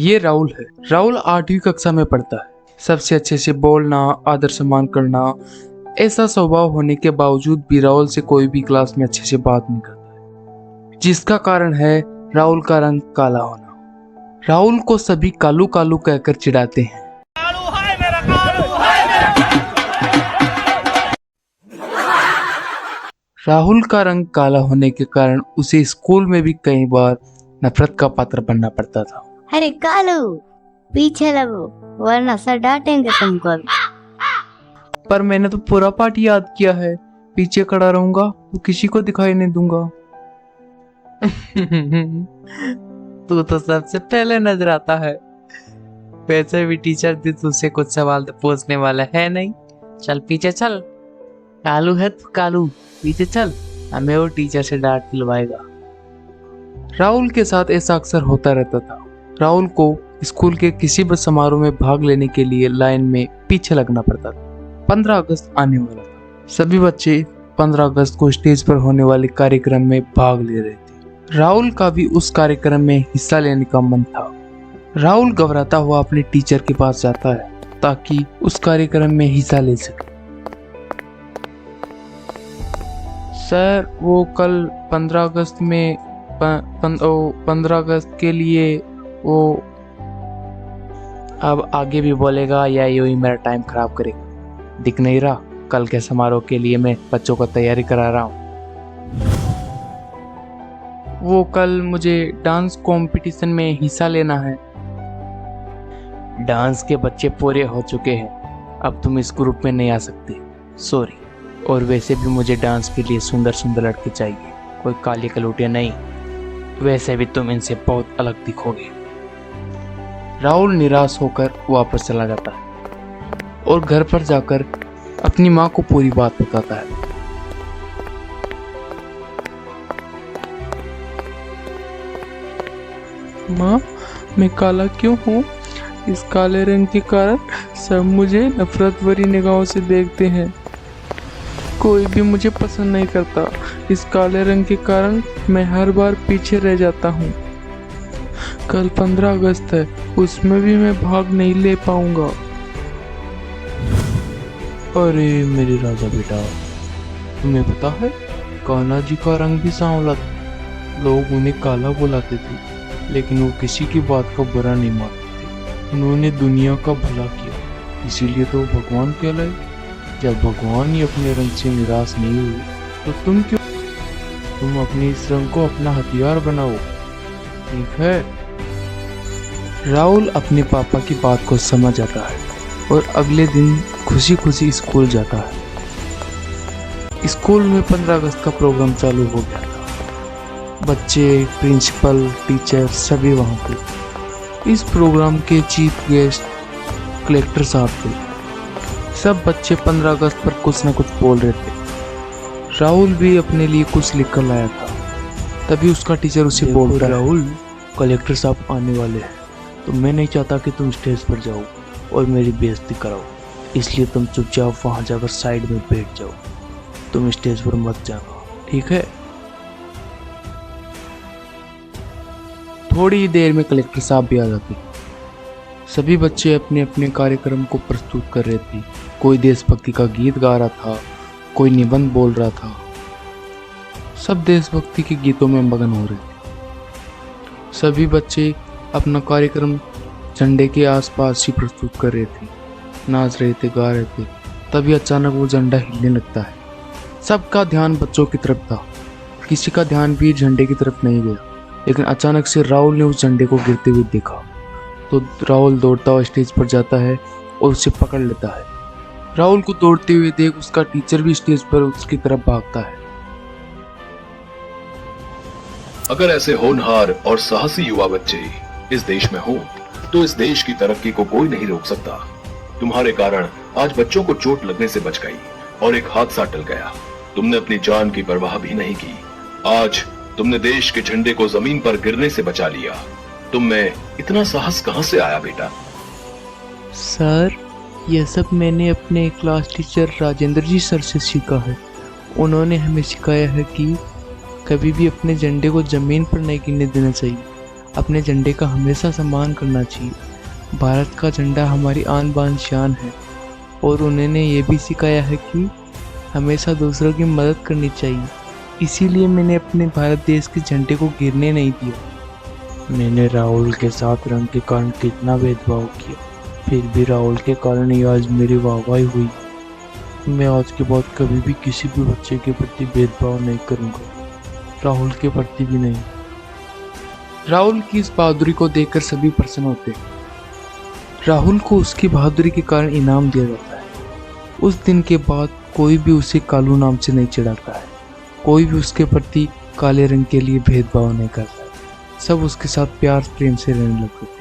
ये राहुल है। राहुल 8वीं कक्षा में पढ़ता है। सबसे अच्छे से बोलना, आदर सम्मान करना, ऐसा स्वभाव होने के बावजूद भी राहुल से कोई भी क्लास में अच्छे से बात नहीं करता, जिसका कारण है राहुल का रंग काला होना। राहुल को सभी कालू कालू कहकर चिढ़ाते हैं। राहुल का रंग काला होने के कारण उसे स्कूल में भी कई बार नफरत का पात्र बनना पड़ता था। अरे कालू, पीछे लगो वरना सर डांटेंगे तुमको। पर मैंने तो पूरा पाठ याद किया है। पीछे खड़ा रहूंगा तो किसी को दिखाई नहीं दूंगा। तू तो सबसे पहले नजर आता है। वैसे भी टीचर भी तुझसे कुछ सवाल तो पूछने वाला है नहीं। चल पीछे चल। कालू है तू कालू, पीछे चल, हमें वो टीचर से डांट दिलवाएगा। राहुल के साथ ऐसा अक्सर होता रहता था। राहुल को स्कूल के किसी भी समारोह में भाग लेने के लिए लाइन में पीछे लगना पड़ता था। 15 अगस्त आने वाला था। सभी बच्चे 15 अगस्त को स्टेज पर होने वाले कार्यक्रम में भाग ले रहे थे। राहुल का भी उस कार्यक्रम में हिस्सा लेने का मन था। राहुल घबराता हुआ अपने टीचर के पास जाता है ताकि उस कार्यक्रम में हिस्सा ले सके। सर, वो कल 15 अगस्त में 15 अगस्त के लिए वो अब आगे भी बोलेगा या यूं ही मेरा टाइम खराब करेगा। दिख नहीं रहा, कल के समारोह के लिए मैं बच्चों को तैयारी करा रहा हूँ। वो कल मुझे डांस कंपटीशन में हिस्सा लेना है। डांस के बच्चे पूरे हो चुके हैं, अब तुम इस ग्रुप में नहीं आ सकते, सॉरी। और वैसे भी मुझे डांस के लिए सुंदर सुंदर लड़के चाहिए, कोई काली कलूटिया नहीं। वैसे भी तुम इनसे बहुत अलग दिखोगे। राहुल निराश होकर वापस चला जाता है और घर पर जाकर अपनी माँ को पूरी बात बताता है। माँ, मैं काला क्यों हूँ? इस काले रंग के कारण सब मुझे नफरत भरी निगाहों से देखते हैं। कोई भी मुझे पसंद नहीं करता। इस काले रंग के कारण मैं हर बार पीछे रह जाता हूँ। कल 15 अगस्त है, उसमें भी मैं भाग नहीं ले पाऊंगा। अरे मेरे राजा बेटा, तुम्हें पता है कान्हा जी का रंग भी सांवला था। लोग उन्हें काला बुलाते थे, लेकिन वो किसी की बात का बुरा नहीं मानते थे। उन्होंने दुनिया का भला किया, इसीलिए तो भगवान कहलाए। जब भगवान ही अपने रंग से निराश नहीं हुए तो तुम क्यों? तुम अपने इस रंग को अपना हथियार बनाओ, ठीक है? राहुल अपने पापा की बात को समझ जाता है और अगले दिन खुशी खुशी स्कूल जाता है। स्कूल में 15 अगस्त का प्रोग्राम चालू हो गया था। बच्चे, प्रिंसिपल, टीचर सभी वहाँ थे। इस प्रोग्राम के चीफ गेस्ट कलेक्टर साहब थे। सब बच्चे 15 अगस्त पर कुछ न कुछ बोल रहे थे। राहुल भी अपने लिए कुछ लिख कर लाया था। तभी उसका टीचर उसे बोलता है, राहुल, कलेक्टर साहब आने वाले हैं, तो मैं नहीं चाहता कि तुम स्टेज पर जाओ और मेरी बेइज्जती कराओ, इसलिए तुम चुपचाप वहां जाकर साइड में बैठ जाओ। तुम स्टेज पर मत जाना, ठीक है? थोड़ी ही देर में कलेक्टर साहब भी आ जाते। सभी बच्चे अपने अपने कार्यक्रम को प्रस्तुत कर रहे थे। कोई देशभक्ति का गीत गा रहा था, कोई निबंध बोल रहा था। सब देशभक्ति के गीतों में मगन हो रहे थे। सभी बच्चे अपना कार्यक्रम झंडे के आसपास ही प्रस्तुत कर रहे थे, नाच रहे थे, गा रहे थे। तभी अचानक वो झंडा हिलने लगता है। सबका ध्यान बच्चों की तरफ था, किसी का ध्यान भी झंडे की तरफ नहीं गया। लेकिन अचानक से राहुल ने उस झंडे को गिरते हुए देखा, तो राहुल दौड़ता हुआ स्टेज पर जाता है और उसे पकड़ लेता है। राहुल को दौड़ते हुए देख उसका टीचर भी स्टेज पर उसकी तरफ भागता है। अगर ऐसे होनहार और साहसी युवा बच्चे इस देश में हो, तो इस देश की तरक्की को कोई नहीं रोक सकता। तुम्हारे कारण आज बच्चों को चोट लगने से बच गई और एक हादसा टल गया। तुमने अपनी जान की परवाह भी नहीं की। आज तुमने देश के झंडे को जमीन पर गिरने से बचा लिया। तुम में इतना साहस कहां से आया बेटा? सर, यह सब मैंने अपने क्लास टीचर राजेंद्र जी सर से सीखा है। उन्होंने हमें सिखाया है कि कभी भी अपने झंडे को जमीन पर नहीं गिरने देना चाहिए अपने झंडे का हमेशा सम्मान करना चाहिए। भारत का झंडा हमारी आन बान शान है और उन्होंने ये भी सिखाया है कि हमेशा दूसरों की मदद करनी चाहिए। इसीलिए मैंने अपने भारत देश के झंडे को गिरने नहीं दिया। मैंने राहुल के साथ रंग के कारण कितना भेदभाव किया, फिर भी राहुल के कारण ही आज मेरी वाहवाही हुई। मैं आज के बाद कभी भी किसी भी बच्चे के प्रति भेदभाव नहीं करूंगा, राहुल के प्रति भी नहीं। राहुल की इस बहादुरी को देखकर सभी प्रसन्न होते हैं। राहुल को उसकी बहादुरी के कारण इनाम दिया जाता है। उस दिन के बाद कोई भी उसे कालू नाम से नहीं चिढ़ाता है, कोई भी उसके प्रति काले रंग के लिए भेदभाव नहीं करता है। सब उसके साथ प्यार प्रेम से रहने लगते हैं।